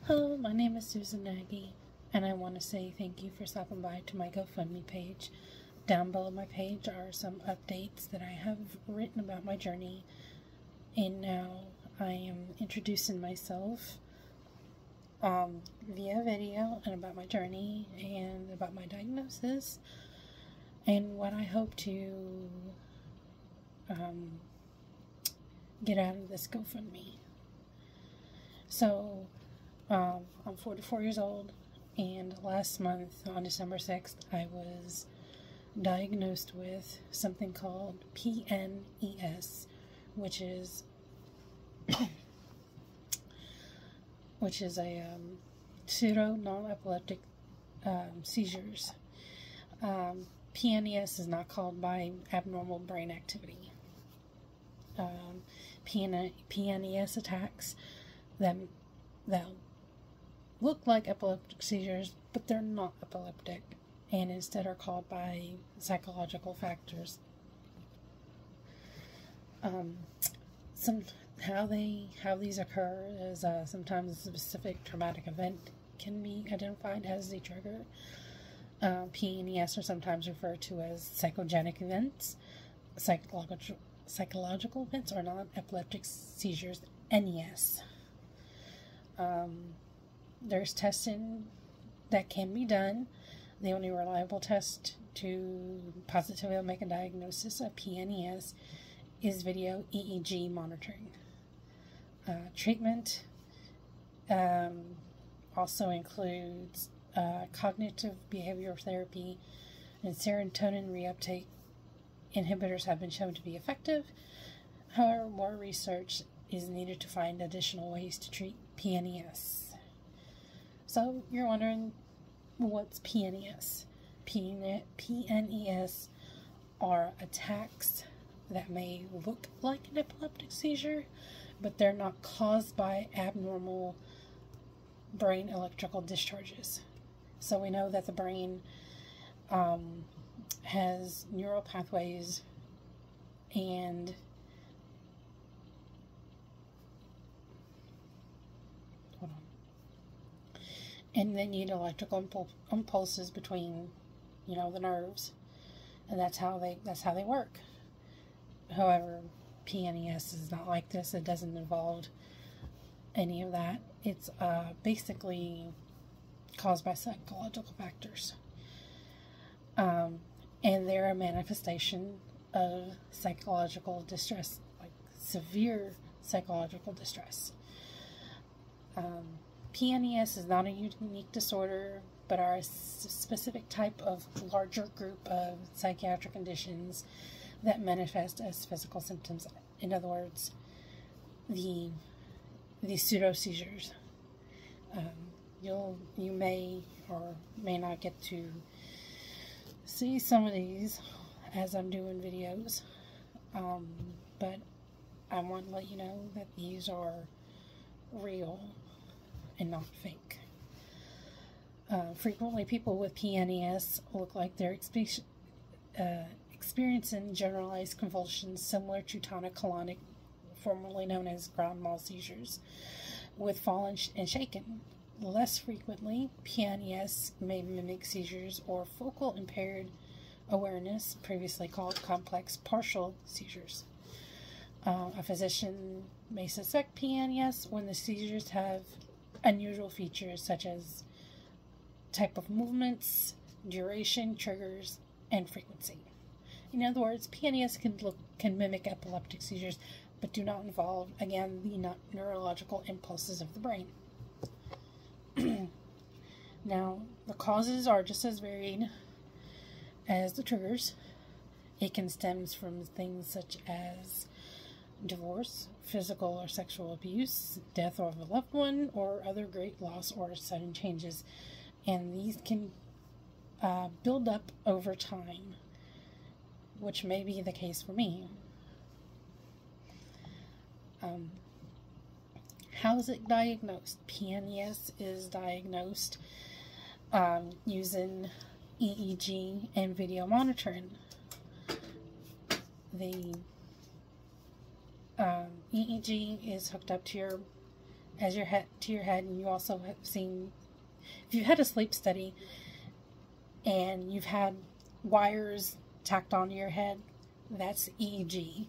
Hello, my name is Susan Nagy, and I want to say thank you for stopping by to my GoFundMe page. Down below my page are some updates that I have written about my journey, and now I am introducing myself via video and about my journey and about my diagnosis and what I hope to get out of this GoFundMe. So, I'm 44 years old, and last month, on December 6th, I was diagnosed with something called PNES, which is a pseudo non-epileptic seizures. PNES is not called by abnormal brain activity. PNES attacks that look like epileptic seizures, but they're not epileptic, and instead are called by psychological factors. How these occur is sometimes a specific traumatic event can be identified as the trigger. PNES are sometimes referred to as psychogenic events. Psychological events are non-epileptic seizures, NES. There's testing that can be done. The only reliable test to positively make a diagnosis of PNES is video EEG monitoring. Treatment also includes cognitive behavioral therapy, and serotonin reuptake inhibitors have been shown to be effective. However, more research is needed to find additional ways to treat PNES. So you're wondering, what's PNES? PNES are attacks that may look like an epileptic seizure, but they're not caused by abnormal brain electrical discharges. So we know that the brain has neural pathways and they need electrical impulses between, the nerves, and that's how they work. However, PNES is not like this. It doesn't involve any of that. It's basically caused by psychological factors, and they're a manifestation of psychological distress, like severe psychological distress. PNES is not a unique disorder, but are a specific type of larger group of psychiatric conditions that manifest as physical symptoms. In other words, the pseudo seizures. You may or may not get to see some of these as I'm doing videos, but I want to let you know that these are real and not fake. Frequently, people with PNES look like they're experiencing generalized convulsions similar to tonic-clonic, formerly known as grand mal seizures, with fall and shaken. Less frequently, PNES may mimic seizures or focal impaired awareness, previously called complex partial seizures. A physician may suspect PNES when the seizures have unusual features such as type of movements, duration, triggers, and frequency. In other words, PNES can mimic epileptic seizures, but do not involve, again, the neurological impulses of the brain. Now, the causes are just as varied as the triggers. It can stem from things such as divorce, physical or sexual abuse, death of a loved one, or other great loss or sudden changes. And these can build up over time, which may be the case for me. How is it diagnosed? PNES is diagnosed using EEG and video monitoring. The EEG is hooked up to your as your head to your head, and you also have seen, if you've had a sleep study and you've had wires tacked onto your head, that's EEG,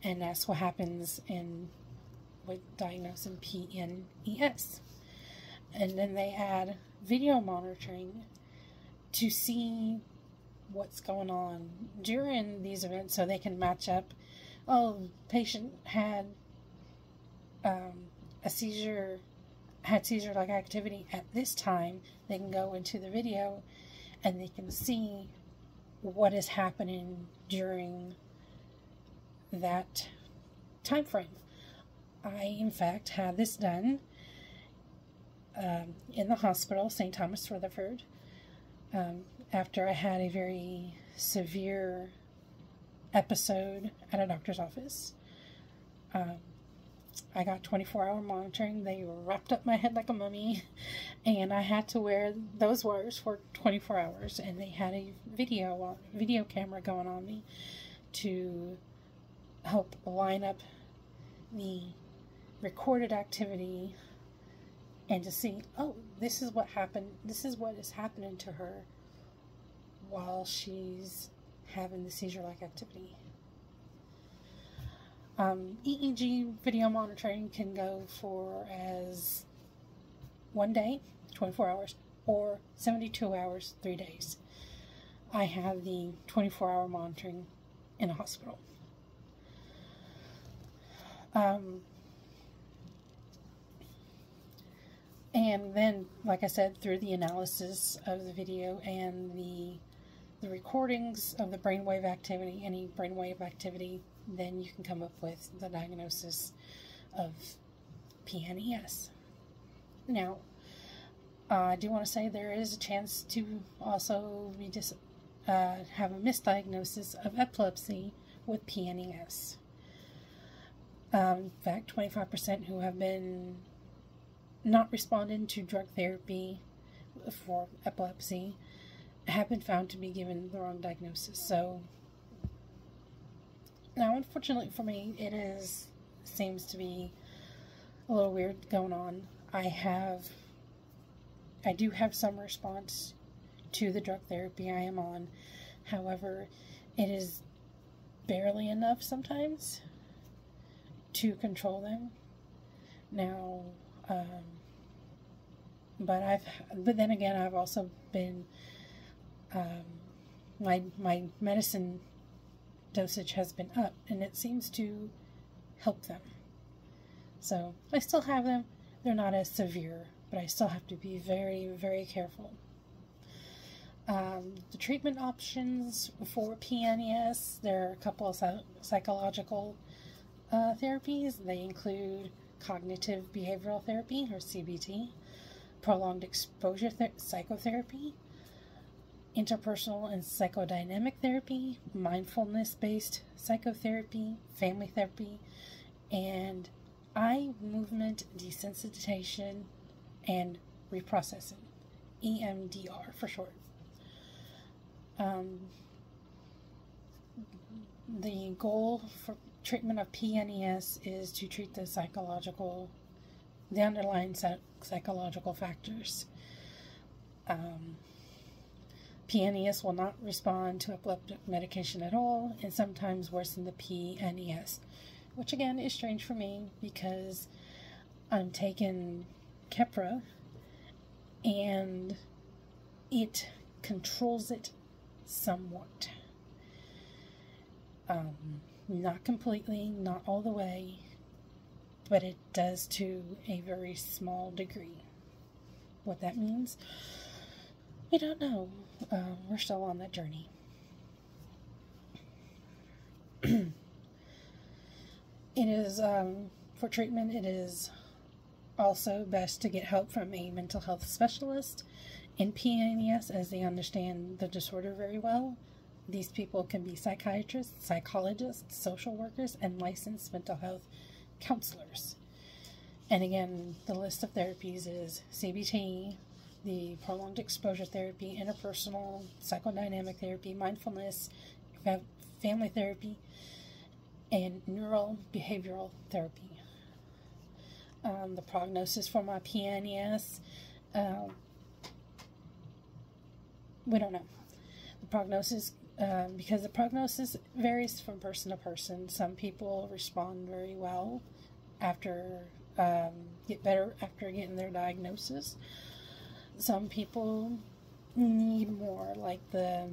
and that's what happens with diagnosing PNES. And then they add video monitoring to see what's going on during these events, so they can match up. Oh, patient had a seizure, had seizure-like activity at this time. They can go into the video and they can see what is happening during that time frame. I, in fact, had this done in the hospital, St. Thomas Rutherford, after I had a very severe episode at a doctor's office. I got 24-hour monitoring. They wrapped up my head like a mummy, and I had to wear those wires for 24 hours, and they had a video camera going on me to help line up the recorded activity and to see, oh, this is what happened, this is what is happening to her while she's having the seizure-like activity. EEG video monitoring can go for as 1 day, 24 hours, or 72 hours, 3 days. I have the 24-hour monitoring in a hospital. And then, like I said, through the analysis of the video and the recordings of the brainwave activity, any brainwave activity, then you can come up with the diagnosis of PNES. Now, I do want to say there is a chance to also be have a misdiagnosis of epilepsy with PNES. In fact, 25% who have been not responding to drug therapy for epilepsy have been found to be given the wrong diagnosis. So now, unfortunately for me, seems to be a little weird going on. I do have some response to the drug therapy I am on. However, it is barely enough sometimes to control them. Now, but then again, I've also been, my medicine dosage has been up, and it seems to help them. So I still have them. They're not as severe, but I still have to be very, very careful. The treatment options for PNES, there are a couple of psychological therapies. They include cognitive behavioral therapy, or CBT, prolonged exposure psychotherapy, interpersonal and psychodynamic therapy, mindfulness-based psychotherapy, family therapy, and eye movement desensitization and reprocessing, EMDR for short. The goal for treatment of PNES is to treat the underlying psychological factors. PNES will not respond to epileptic medication at all, and sometimes worsen the PNES, which again is strange for me because I'm taking Keppra and it controls it somewhat. Not completely, not all the way, but it does to a very small degree. What that means, we don't know. We're still on that journey. It is, for treatment, it is also best to get help from a mental health specialist in PNES, as they understand the disorder very well. These people can be psychiatrists, psychologists, social workers, and licensed mental health counselors. And again, the list of therapies is CBT, the prolonged exposure therapy, interpersonal, psychodynamic therapy, mindfulness, family therapy, and neural behavioral therapy. The prognosis for my PNES, we don't know. The prognosis, because the prognosis varies from person to person. Some people respond very well after, get better after getting their diagnosis. Some people need more, like the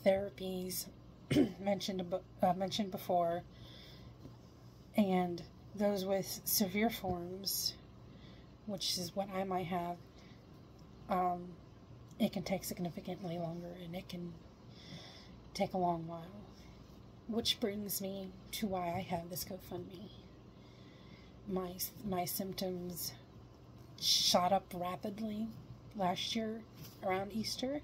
therapies mentioned before, and those with severe forms, which is what I might have, it can take significantly longer, and it can take a long while. Which brings me to why I have this GoFundMe. My symptoms shot up rapidly last year around Easter,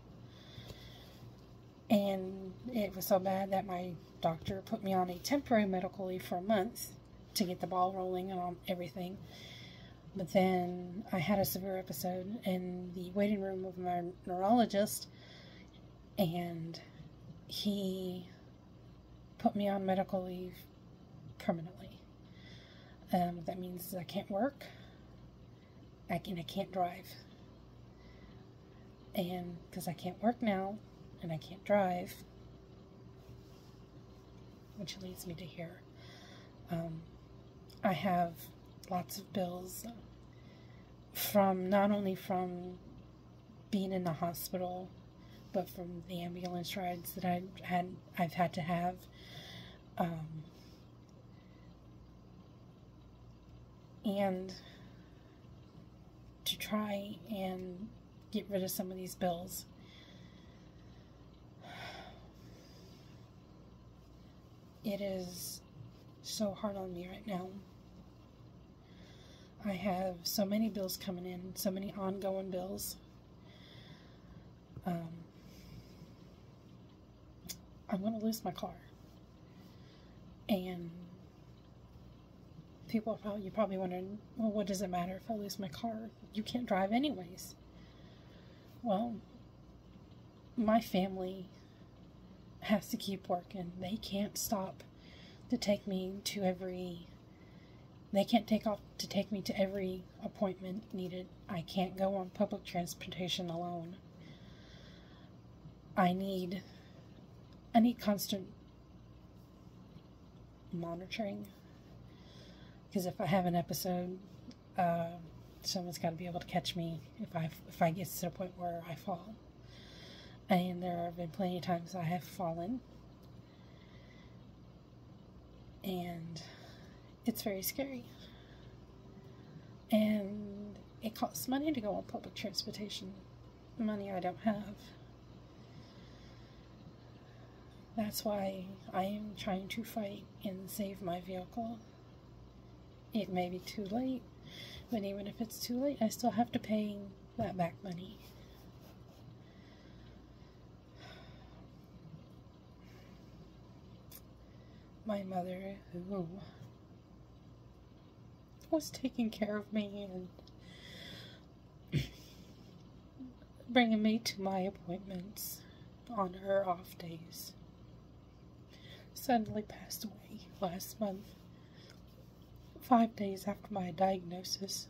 and it was so bad that my doctor put me on a temporary medical leave for a month to get the ball rolling on everything. But then I had a severe episode in the waiting room of my neurologist, and he put me on medical leave permanently. That means I can't work, I can't drive. And because I can't work now, and I can't drive, which leads me to here. I have lots of bills from not only from being in the hospital, but from the ambulance rides that I've had to have. And to try and get rid of some of these bills, it is so hard on me right now. I have so many bills coming in, so many ongoing bills. I'm going to lose my car. And you're probably wondering, well, what does it matter if I lose my car? You can't drive anyways. Well, my family has to keep working. They can't stop to take me to they can't take off to take me to every appointment needed. I can't go on public transportation alone. I need constant monitoring, because if I have an episode, someone's got to be able to catch me if I get to the point where I fall. And there have been plenty of times I have fallen, and it's very scary. And it costs money to go on public transportation, money I don't have. That's why I am trying to fight and save my vehicle. It may be too late, but even if it's too late, I still have to pay that back money. My mother, who was taking care of me and bringing me to my appointments on her off days, suddenly passed away last month, 5 days after my diagnosis.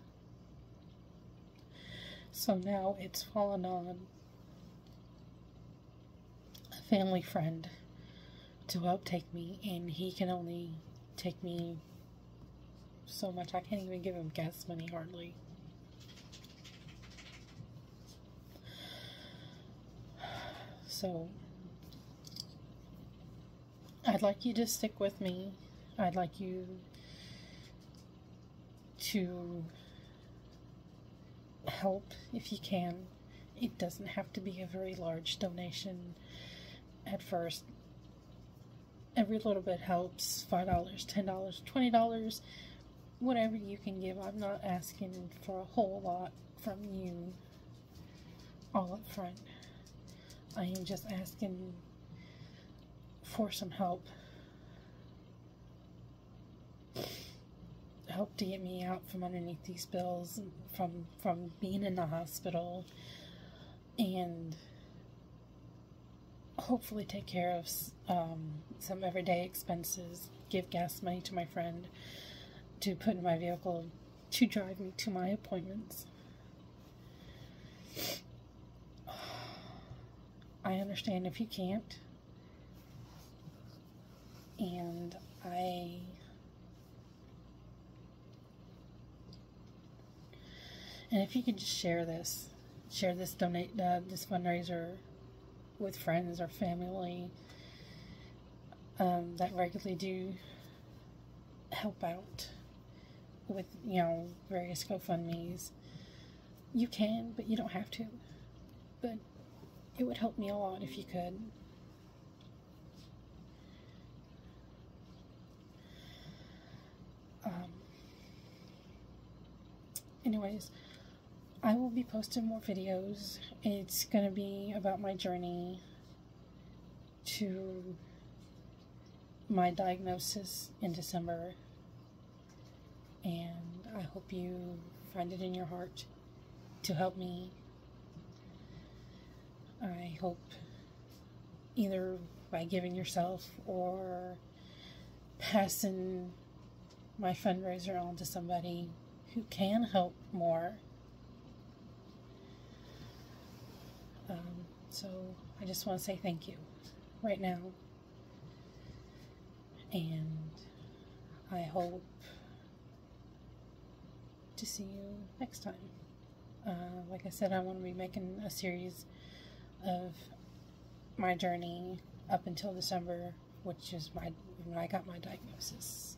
So now it's fallen on a family friend to help take me, and he can only take me so much. I can't even give him gas money hardly. So I'd like you to stick with me. I'd like you to help if you can. It doesn't have to be a very large donation at first. Every little bit helps. $5, $10, $20, whatever you can give. I'm not asking for a whole lot from you all up front. I am just asking for some help. Help to get me out from underneath these bills, from being in the hospital, and hopefully take care of some everyday expenses, give gas money to my friend to put in my vehicle to drive me to my appointments. I understand if you can't. And if you could just share this this fundraiser with friends or family that regularly do help out with, various GoFundMes. You can, but you don't have to. But it would help me a lot if you could. Anyways, I will be posting more videos. It's going to be about my journey to my diagnosis in December. And I hope you find it in your heart to help me. I hope either by giving yourself or passing my fundraiser on to somebody who can help more. So I just want to say thank you right now. And I hope to see you next time. Like I said, I want to be making a series of my journey up until December, which is when I got my diagnosis.